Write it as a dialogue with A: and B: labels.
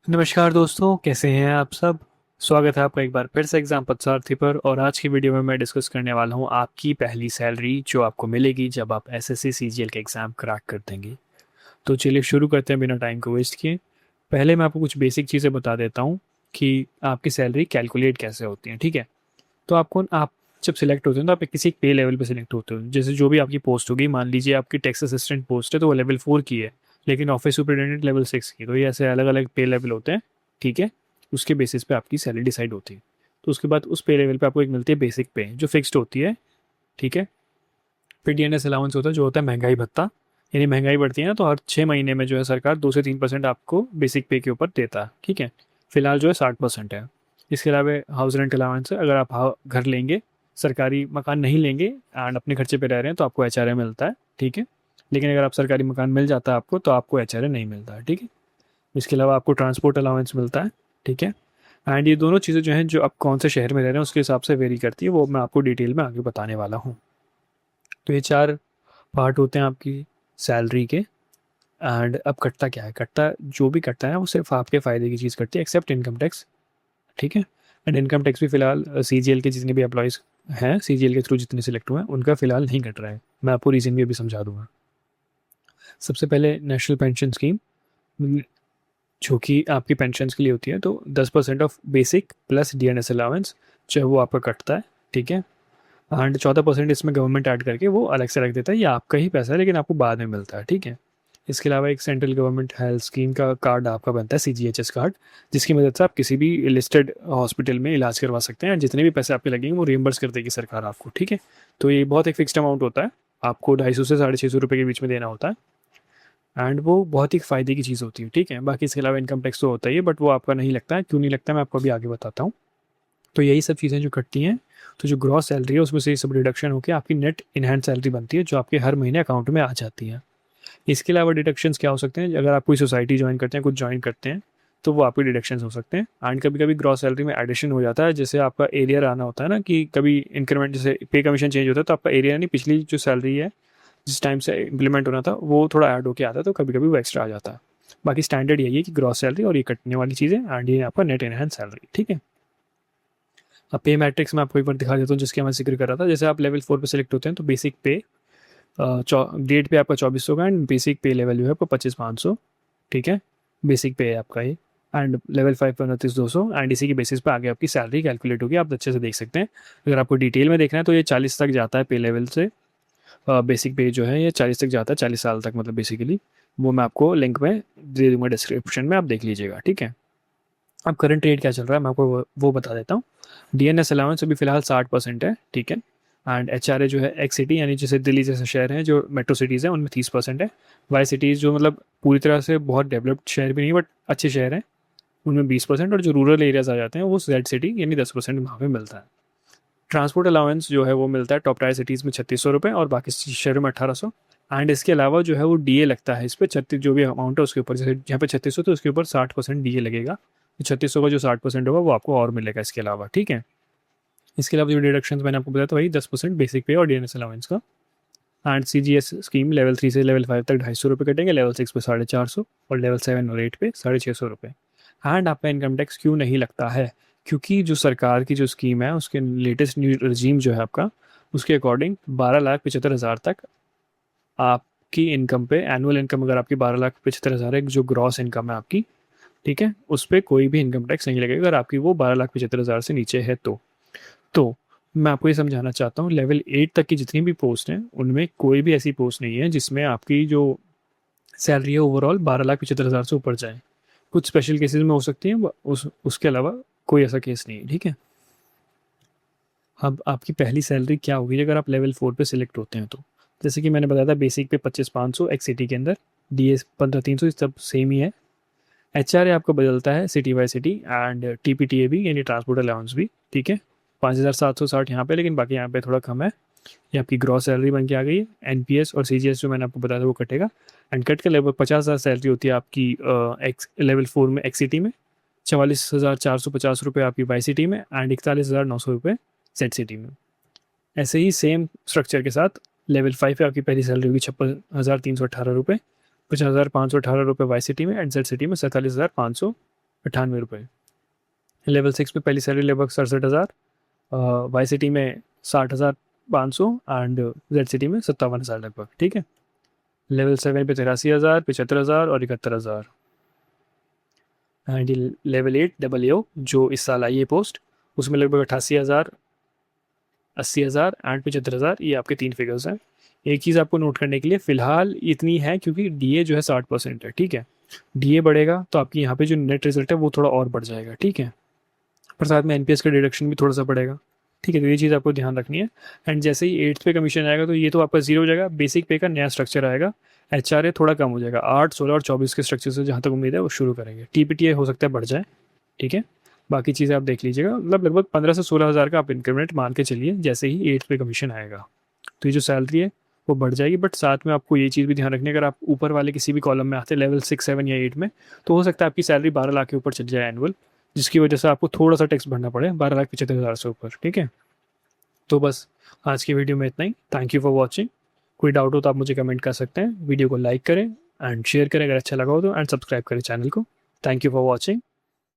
A: नमस्कार दोस्तों, कैसे हैं आप सब। स्वागत है आपका एक बार फिर से एग्जाम पथसारथी पर। और आज की वीडियो में मैं डिस्कस करने वाला हूं आपकी पहली सैलरी जो आपको मिलेगी जब आप एसएससी सीजीएल के एग्ज़ाम क्रैक कर देंगे। तो चलिए शुरू करते हैं बिना टाइम को वेस्ट किए। पहले मैं आपको कुछ बेसिक चीज़ें बता देता हूँ कि आपकी सैलरी कैलकुलेट कैसे होती है, ठीक है। तो आप जब सिलेक्ट होते हैं तो आप किसी पे लेवल पे सिलेक्ट होते हो। जैसे जो भी आपकी पोस्ट होगी, मान लीजिए आपकी टैक्स असिस्टेंट पोस्ट है तो वो लेवल 4 की है, लेकिन ऑफिस सुपरिटेंडेंट लेवल 6 की। तो ये ऐसे अलग अलग पे लेवल होते हैं, ठीक है। उसके बेसिस पे आपकी सैलरी डिसाइड होती है। तो उसके बाद उस पे लेवल पे आपको एक मिलती है बेसिक पे जो फिक्स्ड होती है, ठीक है। फिर डीएनएस अलाउंस होता है जो होता है महंगाई भत्ता। यानी महंगाई बढ़ती है ना, तो हर 6 महीने में जो है सरकार 2 से 3% आपको बेसिक पे के ऊपर देता है, ठीक है। फिलहाल जो है 60% है। इसके अलावा हाउस रेंट अलाउंस है। अगर आप घर लेंगे, सरकारी मकान नहीं लेंगे एंड अपने खर्चे पे रह रहे हैं तो आपको एचआरए मिलता है, ठीक है। लेकिन अगर आप सरकारी मकान मिल जाता है आपको तो आपको एचआरए नहीं मिलता है, ठीक है। इसके अलावा आपको ट्रांसपोर्ट अलाउंस मिलता है, ठीक है। एंड ये दोनों चीज़ें जो हैं जो आप कौन से शहर में रह रहे हैं उसके हिसाब से वेरी करती है, वो मैं आपको डिटेल में आगे बताने वाला हूँ। तो ये 4 पार्ट होते हैं आपकी सैलरी के। एंड अब कटता क्या है, कटता जो भी कटता है वो सिर्फ आपके फ़ायदे की चीज़ कटती है, एक्सेप्ट इनकम टैक्स, ठीक है। एंड इनकम टैक्स भी फिलहाल सीजीएल के जितने भी एम्प्लॉयज़ हैं, सीजीएल के थ्रू जितने सिलेक्ट हुए हैं उनका फिलहाल नहीं कट रहा है। मैं आपको रीज़न भी अभी समझा दूंगा। सबसे पहले नेशनल पेंशन स्कीम, जो कि आपकी पेंशन के लिए होती है, तो 10% of basic plus DNS allowance जो है वो आपका कटता है, ठीक है। एंड 14% इसमें गवर्नमेंट ऐड करके वो अलग से रख देता है, ये आपका ही पैसा है लेकिन आपको बाद में मिलता है, ठीक है। इसके अलावा एक सेंट्रल गवर्नमेंट हेल्थ स्कीम का कार्ड आपका बनता है, सीजीएचएस कार्ड, जिसकी मदद से आप किसी भी लिस्टेड हॉस्पिटल में इलाज करवा सकते हैं। जितने भी पैसे आपके लगेंगे वो रिम्बर्स कर देगी सरकार आपको, ठीक है। तो ये बहुत एक फिक्स्ड अमाउंट होता है, आपको 250 से 650 रुपये के बीच में देना होता है। एंड वो बहुत ही फ़ायदे की चीज़ होती है, ठीक है। बाकी इसके अलावा इनकम टैक्स तो होता ही है, बट वो आपका नहीं लगता है। क्यों नहीं लगता है मैं आपको अभी आगे बताता हूँ। तो यही सब चीज़ें जो कटती हैं, तो जो ग्रॉस सैलरी है उसमें से ये सब डिडक्शन होकर आपकी नेट इनहैंड सैलरी बनती है जो आपके हर महीने अकाउंट में आ जाती है। इसके अलावा डिडक्शंस क्या हो सकते हैं, अगर आप कोई सोसाइटी ज्वाइन करते हैं, कुछ ज्वाइन करते हैं, तो वो आपके डिडक्शंस हो सकते हैं। एंड कभी कभी ग्रॉस सैलरी में एडिशन हो जाता है, जैसे आपका एरियर आना होता है ना, कि कभी इंक्रीमेंट जैसे पे कमीशन चेंज होता है तो आपका एरिया नहीं, पिछली जो सैलरी है जिस टाइम से इम्प्लीमेंट होना था वो थोड़ा ऐड होके आता है, तो कभी कभी वो एक्स्ट्रा आ जाता है। बाकी स्टैंडर्ड यही है कि ग्रॉस सैलरी और ये कटने वाली चीज़ें एंड ये आपका नेट इनहैंड सैलरी, ठीक है। अब पे मैट्रिक्स में आपको एक बार दिखा देता हूँ जिसके मैं जिक्र कर रहा था। जैसे आप लेवल 4 पे सिलेक्ट होते हैं तो बेसिक पे ग्रेड पे आपका 2400 का, एंड बेसिक पे लेवल जो है आपका 25,500, ठीक है। बेसिक पे है आपका ये। एंड लेवल 5 पे 29,200, एंड इसी की बेसिस पे आगे आपकी सैलरी कैलकुलेट होगी, आप अच्छे से देख सकते हैं। अगर आपको डिटेल में देखना है तो ये 40 तक जाता है पे लेवल से। बेसिक पे जो है ये 40 तक जाता है, 40 साल तक मतलब बेसिकली। वो मैं आपको लिंक में दे दूंगा डिस्क्रिप्शन में, आप देख लीजिएगा, ठीक है। अब करंट रेट क्या चल रहा है मैं आपको वो बता देता हूँ। डीएनएस अलाउंस अभी फिलहाल 60% है, ठीक है। एंड एचआरए जो है एक्स सिटी, यानी जैसे दिल्ली जैसे शहर हैं जो मेट्रो सिटीज़ हैं उनमें 30% है। वाई सिटीज़ जो मतलब पूरी तरह से बहुत डेवलप्ड शहर भी नहीं बट अच्छे शहर हैं, उनमें 20%। और जो रूरल एरियाज आ जाते हैं वो जेड सिटी यानी 10% वहाँ पे मिलता है। ट्रांसपोर्ट अलाउंस जो है वो मिलता है टॉप टायर सिटीज़ में 3600 रुपये और बाकी शहरों में 1800। एंड इसके अलावा जो है वो डीए लगता है इस पर, 36 जो भी अमाउंट है उसके ऊपर, जैसे यहाँ पे 3600 तो उसके ऊपर 60% डीए लगेगा। 3600 का जो 60% होगा वो आपको और मिलेगा इसके अलावा, ठीक है। इसके अलावा जो डिडक्शन मैंने आपको बताया तो वही 10% बेसिक पे और डीएनएस अलाउंस का। एंड सीजीएस स्कीम लेवल 3 से लेवल 5 तक 250 रुपये कटेंगे, लेवल 6 पे 450, और लेवल 7 और 8 पे 650 रुपये। एंड आपका इनकम टैक्स क्यों नहीं लगता है, क्योंकि जो सरकार की जो स्कीम है उसके लेटेस्ट न्यू रजीम जो है आपका, उसके अकॉर्डिंग 12,75,000 तक आपकी इनकम पे, एनुअल इनकम अगर आपकी 12,75,000 है जो ग्रॉस इनकम है आपकी, ठीक है, उस पर कोई भी इनकम टैक्स नहीं लगेगा अगर आपकी वो 12,75,000 से नीचे है तो मैं आपको ये समझाना चाहता हूँ, लेवल 8 तक की जितनी भी पोस्ट हैं उनमें कोई भी ऐसी पोस्ट नहीं है जिसमें आपकी जो सैलरी है ओवरऑल 12,75,000 से ऊपर जाए। कुछ स्पेशल केसेस में हो सकती है, उसके अलावा कोई ऐसा केस नहीं है, ठीक है। अब आपकी पहली सैलरी क्या होगी अगर आप लेवल 4 पे सिलेक्ट होते हैं तो, जैसे कि मैंने बताया था बेसिक पे 25,500 एक्स सिटी के अंदर, डी एस 15,300, सब सेम ही है। एच आर ए आपका बदलता है city by city, and T P T A भी यानी ट्रांसपोर्ट अलाउंस भी, ठीक है। 5,760 यहाँ पे, लेकिन बाकी यहाँ पे थोड़ा कम है। ये आपकी ग्रॉस सैलरी बन के आ गई है। एनपीएस और सीजीएस जो मैंने आपको बताया था वो कटेगा। एंड कट के लगभग 50,000 सैलरी होती है आपकी एक्स लेवल 4 में एक्स सिटी में, 44,450 रुपये आपकी वाई सिटी में, एंड 41,900 रुपये जेड सिटी में। ऐसे ही सेम स्ट्रक्चर के साथ लेवल 5 पे आपकी पहली सैलरी होगी 56,318 रुपये, 50,518 रुपये वाई सिटी में, एंड जेड सिटी में 47,500 98 रुपये। लेवल 6 पे पहली सैलरी लगभग 67,000, वाई सिटी में 60,500 एंड जेड सिटी में 57,000 लगभग, ठीक है। लेवल 7 पे 83,000, 75,000 और 71,000। एंड लेवल 8 डबल जो इस साल आई है पोस्ट, उसमें लगभग 88,000, 80,000 एंड 75,000। ये आपके 3 फिगर्स हैं। एक चीज़ आपको नोट करने के लिए फ़िलहाल इतनी है क्योंकि डीए जो है 60% है, ठीक है। डीए बढ़ेगा तो आपकी यहाँ पे जो नेट रिजल्ट है वो थोड़ा और बढ़ जाएगा, ठीक है। पर साथ में एनपीएस का डिडक्शन भी थोड़ा सा बढ़ेगा, ठीक है। तो ये चीज़ आपको ध्यान रखनी है। एंड जैसे ही 8th पे कमीशन आएगा तो ये तो आपका जीरो हो जाएगा, बेसिक पे का नया स्ट्रक्चर आएगा। एचआरए थोड़ा कम हो जाएगा, 8, 16 और 24 के स्ट्रक्चर से जहाँ तक उम्मीद है वो शुरू करेंगे। टीपीटीए हो सकता है बढ़ जाए, ठीक है। बाकी चीज़ें आप देख लीजिएगा, मतलब लगभग 15 से 16,000 का आप इंक्रीमेंट मान के चलिए जैसे ही 8th पे कमीशन आएगा। तो ये जो सैलरी है वो बढ़ जाएगी। बट साथ में आपको ये चीज़ भी ध्यान रखनी है, अगर आप ऊपर वाले किसी भी कॉलम में आते हैं लेवल 6, 7 या 8 में, तो हो सकता है आपकी सैलरी 12 लाख के ऊपर चली जाए एनुअल, जिसकी वजह से आपको थोड़ा सा टैक्स भरना पड़े 12,75,000 से ऊपर, ठीक है। तो बस आज की वीडियो में इतना ही। Thank you for watching. कोई डाउट हो तो आप मुझे कमेंट कर सकते हैं। वीडियो को लाइक करें एंड शेयर करें अगर अच्छा लगा हो तो, एंड सब्सक्राइब करें चैनल को। Thank you for watching.